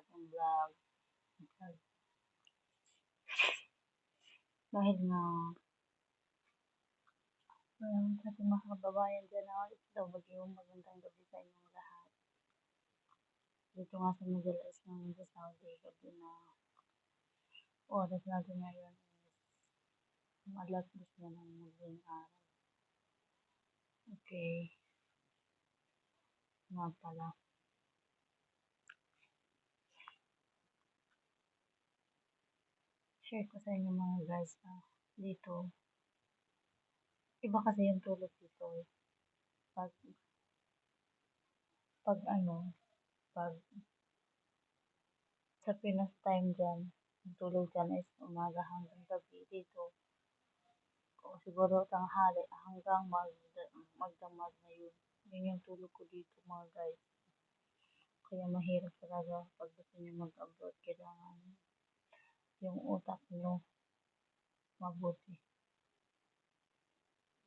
ating vlog. Dahil nga, sa ating mga kababayan dyan na daw magandang gabi sa inyong lahat. Dito nga sa Middle East ng Saudi, gabi na oras natin ngayon is alas 10 na ng madaling araw. Okay. Nga pala. Share ko sa inyo mga guys na dito. Iba kasi yung tulog dito eh. Pag sa Pinas time dyan, ang tulog dyan is umaga hanggang gabi dito. O siguro tanghali hanggang magdamag na yun. Yun yung tulog ko dito mga guys. Kaya mahirap talaga pag gusto nyo mag-abroad. Kailangan yung utak nyo mabuti.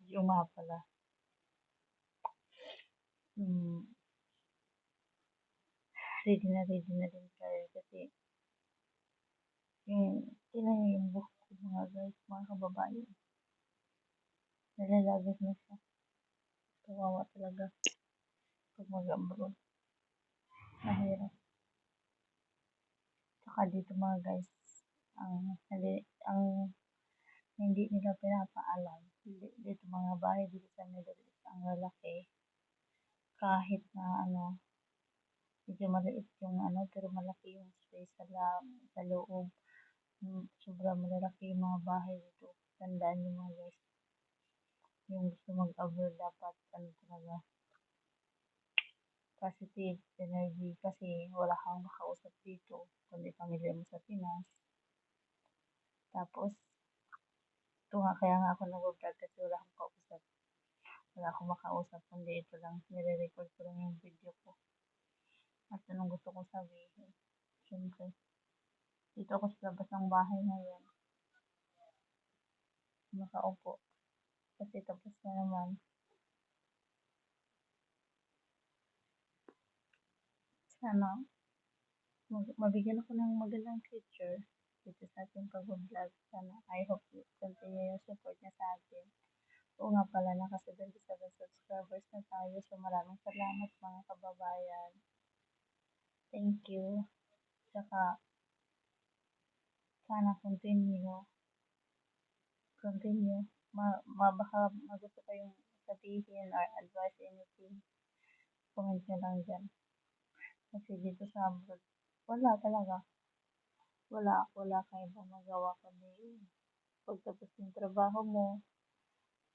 Yung nga pala. Ready na din kayo kasi tingnan nyo yung buhok ko mga guys, mga kababayan. Nalalagos na siya. Kawawa talaga pag mag-abroad. Mahirap. Saka dito mga guys, ang hindi nila pinapaalam. Dito mga bahay dito sa Middle East, ang lalaki. Kahit na medyo maliit yung pero malaki yung space sa loob. Sobrang malalaki yung mga bahay dito. Tandaan nyo mga guys. Yung gusto mag-abroad dapat talaga positive energy kasi wala kang makausap dito kundi pamilya mo sa Pinas. Tapos ito nga kaya nga ako nag-vlog kasi wala akong kausap. Wala akong makausap kundi ito lang. Nire-record ko lang yung video ko. At anong gusto kong sabihin. Siyempre. Dito ako sa labas ng bahay ngayon. Nakaupo. Kasi tapos na naman. Sana mabigyan ako ng magandang future dito sa ating pag-vlog. Sana I hope continue yung support niya sa atin. Oo nga pala, naka 77 subscribers na tayo. So maraming salamat mga kababayan. Thank you. Saka sana continue. Baka magusto kayong sabihin or advice anything. Comment nyo lang dyan. Kasi dito sa abroad, wala talaga. Wala kayo ibang magawa kundi pagtapos ng trabaho mo,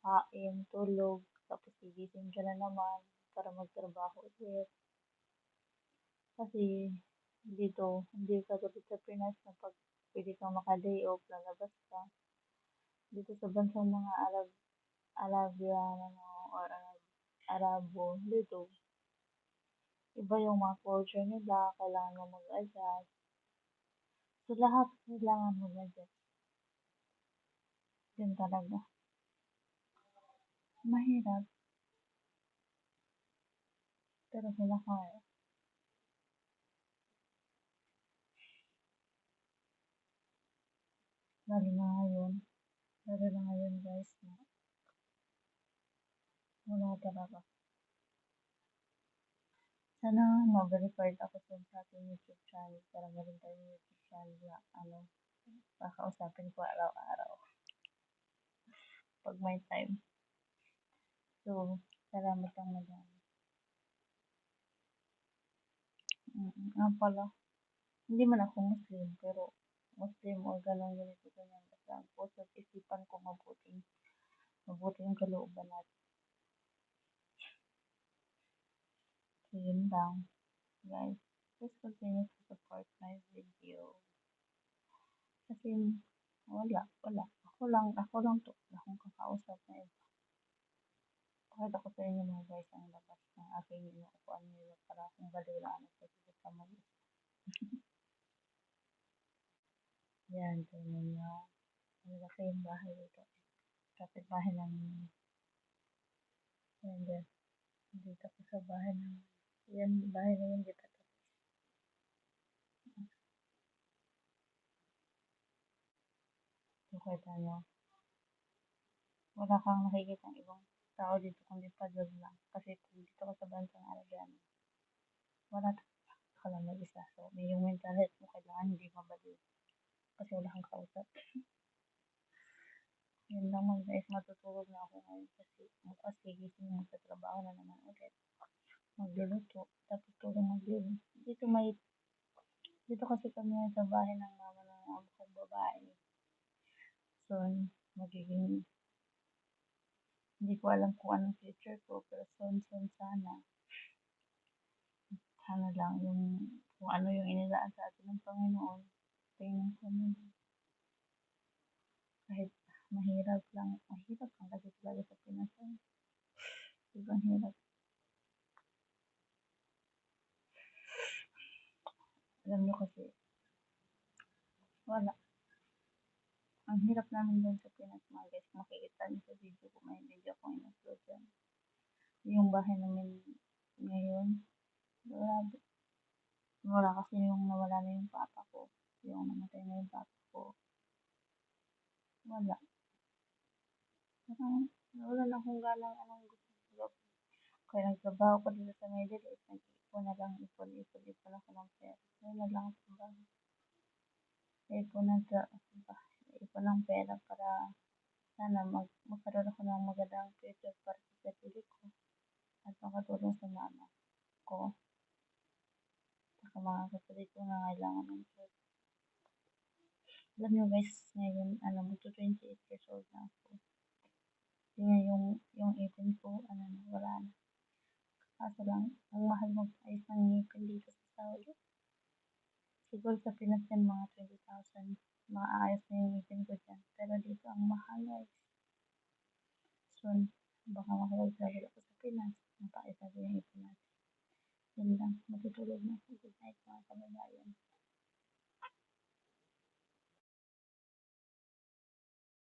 kain, tulog, tapos gigising ka na naman para magtrabaho ulit. Kasi dito, hindi ka tulad sa Pinas na pag pwede kang maka-day off, lalabas ka. Dito sa bansang mga Arabian or Arabo, dito, iba yung mga culture nila, kailangan mo mag-adjust. So, lahat kailangan mag-adjust. Yun talaga. Mahirap. Pero kaya. Lalo na ngayon guys, na wala talaga. Sana mag-record ako sa ating YouTube channel para meron tayong YouTube channel na kakausapin ko araw-araw pag may time. So, salamat lang madami. Pala, hindi man ako Muslim, pero Muslim o ganito ganyan. Basta ang puso at isipan ko mabuti yung kalooban natin. So, yun lang. Guys, please continue to support my video. Kasi, wala. Ako lang to. Wala akong kakausap na iba. Pakita ko sa inyo mga guys ang labas ng aking inuupuan nila para akong baliwlaan at sa kamay. Yan, tingnan nyo. Malaki yung bahay dito. Kapit bahay namin. And then, dito ko sa bahay namin. Yan, bahay na yun dito. kita niyo, wala kang nakikitang ibang tao dito kundi pader lang. Kasi kung dito ka sa bansang Arabia, wala ka lang mag-isa. So, yung mental health mo kailangan hindi mabaliw. Kasi wala kang kausap. Yun naman guys, matutulog na ako ngayon kasi bukas gigising mo sa trabaho na naman ulit. Magluluto, tapos tulong maglilinis. Dito kasi kami sa bahay ng mama ng amo kong babae. So, magiging, hindi ko alam kung anong future ko, pero soon sana. Sana lang yung, kung ano yung inilaan sa atin ng Panginoon, tingnan ko muna. Kahit mahirap lang kasi talaga sa Pinas. Sobrang hirap. Alam nyo kasi, wala. Ang hirap namin doon sa Pinas mga guys. Makikita niyo sa video ko, may video ko in-upload dyan. Yung bahay namin ngayon, grabe. Wala kasi yung nawala na yung papa ko. Yung namatay na yung papa ko. Wala. Parang wala na akong ganang anong gusto ko. Kaya nagtrabaho ko dito sa Middle East. Nag-ipon na lang, ipon ako ng pera. Yun na lang ang trabaho. Ipon ng pera para sana magkaroon ako ng magandang future para sa sarili ko at makatulong sa mama ko at mga kapatid ko na kailangan ng tulong. Alam nyo guys, ngayon, magto 28 years old na ako. Tingnan yung ipon ko, wala na. Kaso lang, ang mahal magpaayos ng ngipin dito sa Saudi. Siguro sa Pinas yan, mga 20,000. Maaayos na yung ngipin ko dyan. Pero dito, ang mahal guys. So,